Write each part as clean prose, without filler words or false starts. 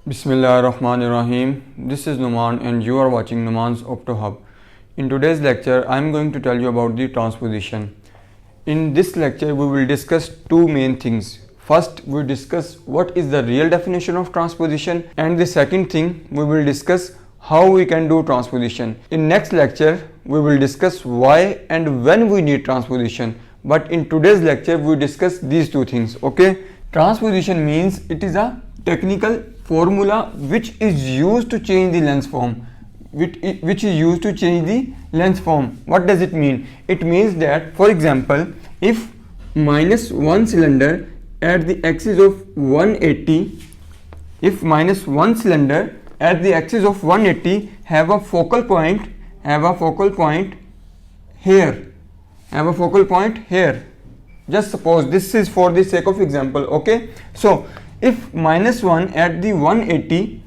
Bismillahirrahmanirrahim. This is Numan and you are watching Numan's Opto Hub. In today's lecture, I am going to tell you about the transposition. In this lecture, we will discuss two main things. First, we discuss what is the real definition of transposition, and the second thing, we will discuss how we can do transposition. In next lecture, we will discuss why and when we need transposition. But in today's lecture, we discuss these two things. Okay? Transposition means it is a technical formula which is used to change the lens form. Which is used to change the lens form. What does it mean? It means that, for example, if minus one cylinder at the axis of 180, if minus one cylinder at the axis of 180 have a focal point here. Just suppose, this is for the sake of example. Okay, so if minus 1 at the 180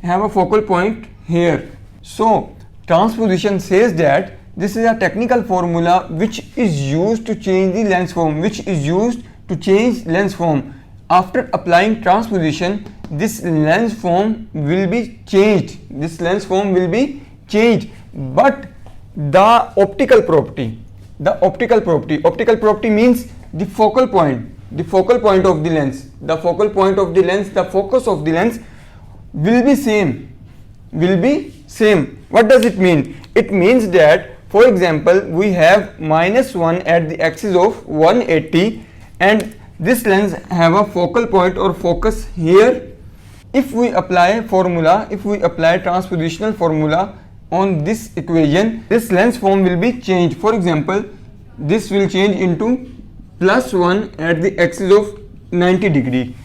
have a focal point here, so transposition says that this is a technical formula which is used to change the lens form, After applying transposition, this lens form will be changed, but the optical property means the focal point of the lens, the focus of the lens will be same. What does it mean? It means that, for example, we have minus 1 at the axis of 180 and this lens have a focal point or focus here. If we apply transpositional formula on this equation, this lens form will be changed. For example, this will change into plus 1 at the axis of 90 degree.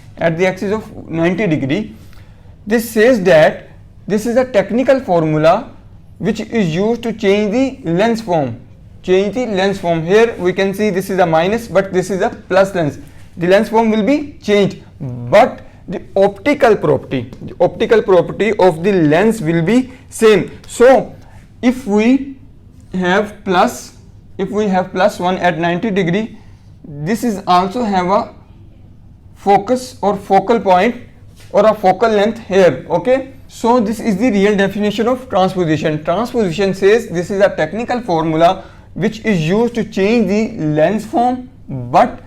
This says that this is a technical formula which is used to change the lens form. Here we can see this is a minus, but this is a plus lens. The lens form will be changed, but the optical property of the lens will be same. So if we have plus 1 at 90 degree, this is also have a focus or focal point or a focal length here. Okay, so this is the real definition of transposition. Transposition says this is a technical formula which is used to change the lens form, but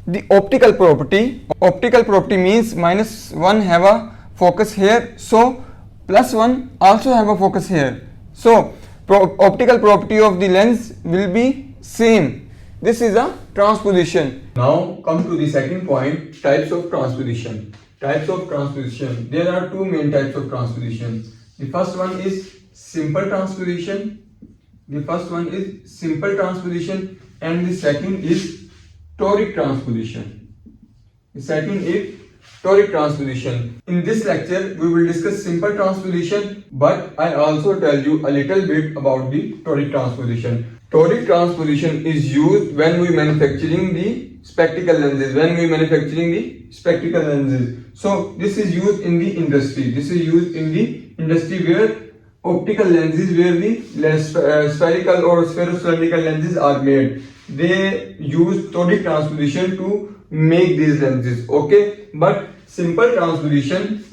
the optical property means minus 1 have a focus here, so plus 1 also have a focus here. So optical property of the lens will be same. This is a transposition. Now come to the second point, types of transposition. There are two main types of transposition. The first one is simple transposition. And the second is toric transposition. In this lecture, we will discuss simple transposition, but I also tell you a little bit about the toric transposition. Toric transposition is used when we manufacturing the spectacle lenses. So this is used in the industry. Where optical lenses, where the spherical or spherocylindrical lenses are made. They use toric transposition to make these lenses. Okay, but simple transposition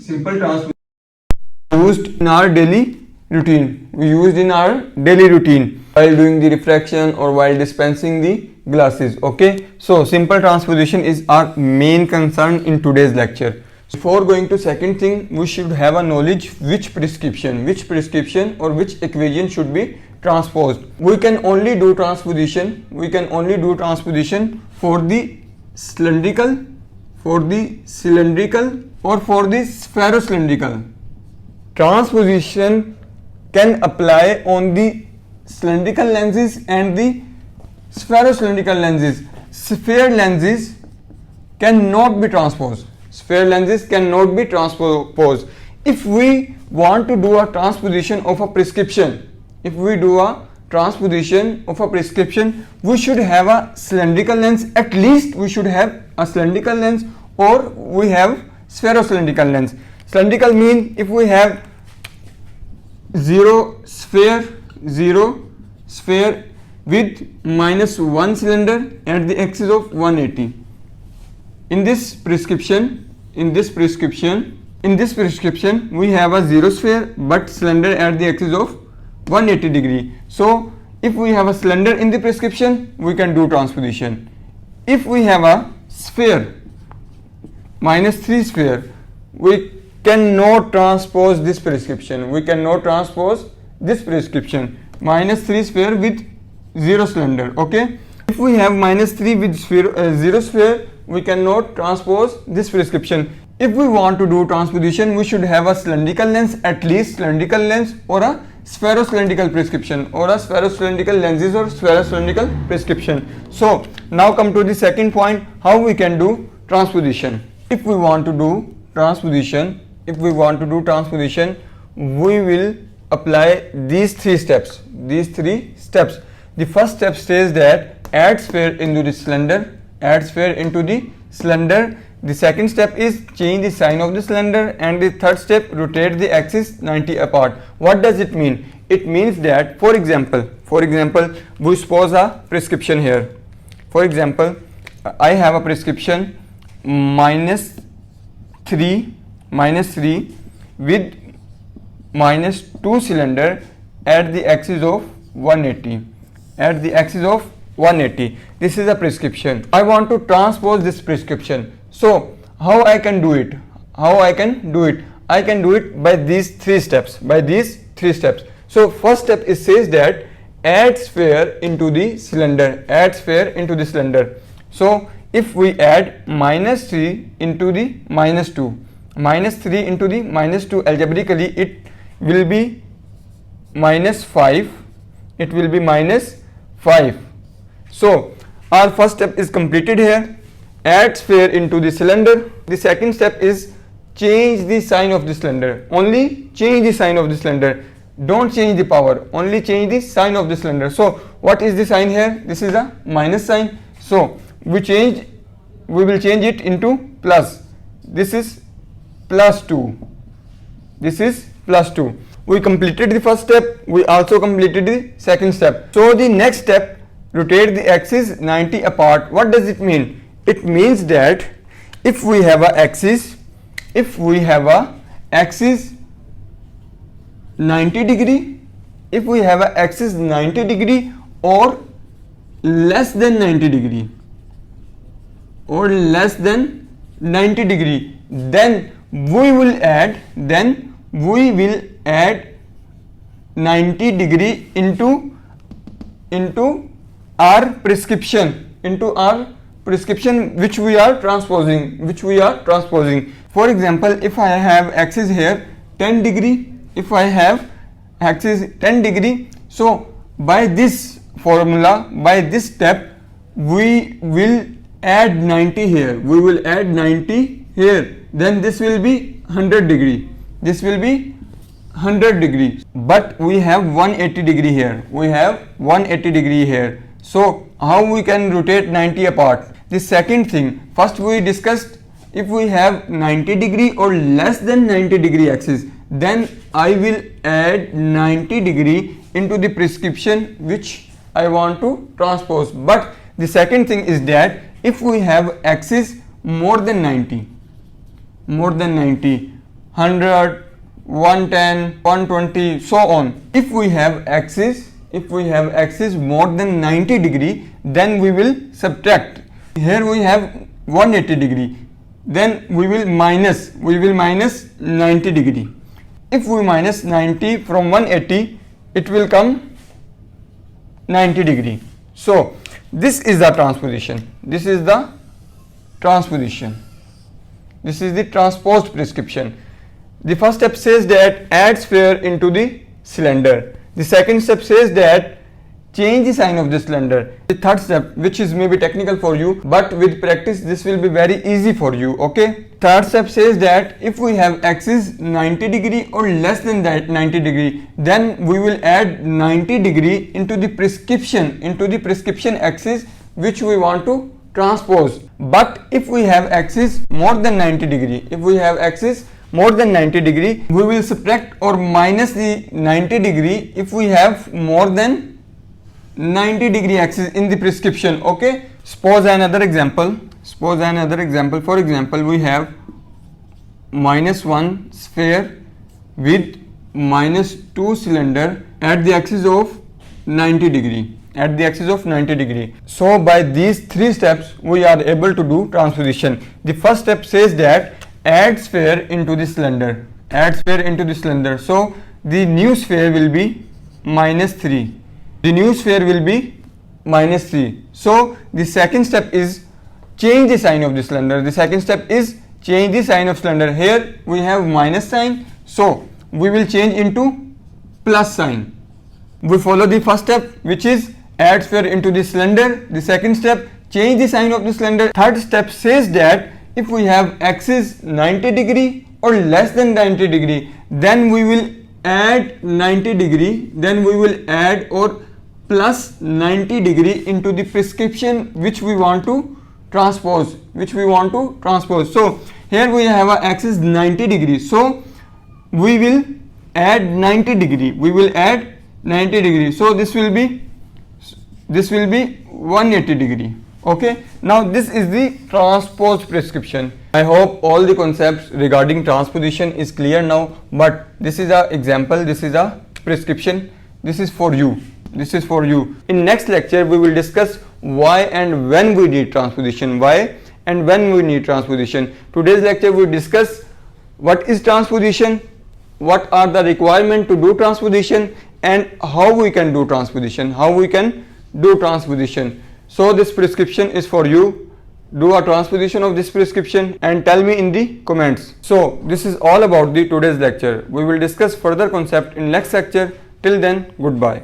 used in our daily routine. While doing the refraction or while dispensing the glasses. Okay, so simple transposition is our main concern in today's lecture. Before going to second thing, we should have a knowledge which prescription or which equation should be transposed. We can only do transposition for the cylindrical, or for the spherocylindrical. Transposition can apply on the cylindrical lenses and the spherocylindrical lenses. Sphere lenses cannot be transposed. If we want to do a transposition of a prescription, we should have a cylindrical lens. At least we should have a cylindrical lens, or we have spherocylindrical lens. Cylindrical mean if we have zero sphere with minus 1 cylinder at the axis of 180. In this prescription in this prescription we have a zero sphere but cylinder at the axis of 180 degree. So if we have a cylinder in the prescription, we can do transposition. If we have a sphere, -3 sphere, we cannot transpose this prescription. We cannot transpose this prescription. -3 sphere with 0 cylinder. Okay. If we have -3 with sphere, 0 sphere, we cannot transpose this prescription. If we want to do transposition, we should have a cylindrical lens, at least cylindrical lens, or a spherocylindrical prescription, or a spherocylindrical lenses or spherocylindrical prescription. So now come to the second point, how we can do transposition. If we want to do transposition, we will apply these three steps. The first step says that add sphere into the cylinder, The second step is change the sign of the cylinder, and the third step rotate the axis 90 apart. What does it mean? It means that, for example, we suppose a prescription here. For example, I have a prescription -3 with -2 cylinder at the axis of 180. This is a prescription. I want to transpose this prescription. So how I can do it? I can do it by these three steps. So first step is says that add sphere into the cylinder. So if we add -3 into the -2, -3 into the -2, algebraically it will be -5. So our first step is completed here. Add sphere into the cylinder. The second step is change the sign of the cylinder. Only change the sign of the cylinder. Don't change the power. Only change the sign of the cylinder. So what is the sign here? This is a minus sign. So we will change it into plus. This is +2. We completed the first step. We also completed the second step. So the next step, rotate the axis 90 apart. What does it mean? It means that if we have a axis 90 degree, or less than 90 degree, then we will add 90 degree into our prescription which we are transposing. For example, if I have axis here 10 degree, so by this formula, by this step, we will add 90 here. Then this will be 100 degree. But we have 180 degree here. So how we can rotate 90 apart? The second thing, first we discussed if we have 90 degree or less than 90 degree axis, then I will add 90 degree into the prescription which I want to transpose. But the second thing is that if we have axis more than 90, 100, 110, 120, so on. If we have axis more than 90 degree, then we will subtract. Here we have 180 degree, then we will minus 90 degree. If we minus 90 from 180, it will come 90 degree. So this is the transposition. This is the transposed prescription. The first step says that add sphere into the cylinder. The second step says that change the sign of the cylinder. The third step, which is maybe technical for you, but with practice this will be very easy for you. Okay. Third step says that if we have axis 90 degree or less than that 90 degree, then we will add 90 degree into the prescription axis which we want to transpose. But if we have axis more than 90 degree, we will subtract or minus the 90 degree if we have more than 90 degree axis in the prescription. Okay. Suppose another example. For example, we have -1 sphere with -2 cylinder at the axis of 90 degree. At the axis of 90 degree. So by these three steps we are able to do transposition. The first step says that add sphere into the cylinder. Add sphere into the cylinder. So the new sphere will be -3. The new sphere will be -3. So the second step is change the sign of the cylinder. The second step is change the sign of cylinder. Here we have minus sign, so we will change into plus sign. We follow the first step, which is add sphere into the cylinder. The second step, change the sign of the cylinder. Third step says that if we have axis 90 degree or less than 90 degree, then we will add 90 degree, then we will add or plus 90 degree into the prescription which we want to transpose, So here we have a axis 90 degree, so we will add 90 degree, so this will be 180 degree. Okay, now this is the transpose prescription. I hope all the concepts regarding transposition is clear now, but this is a example, this is a prescription, this is for you. In next lecture we will discuss why and when we need transposition. Today's lecture we will discuss what is transposition, what are the requirements to do transposition, and how we can do transposition. So this prescription is for you. Do a transposition of this prescription and tell me in the comments. So this is all about the today's lecture. We will discuss further concept in next lecture. Till then, goodbye.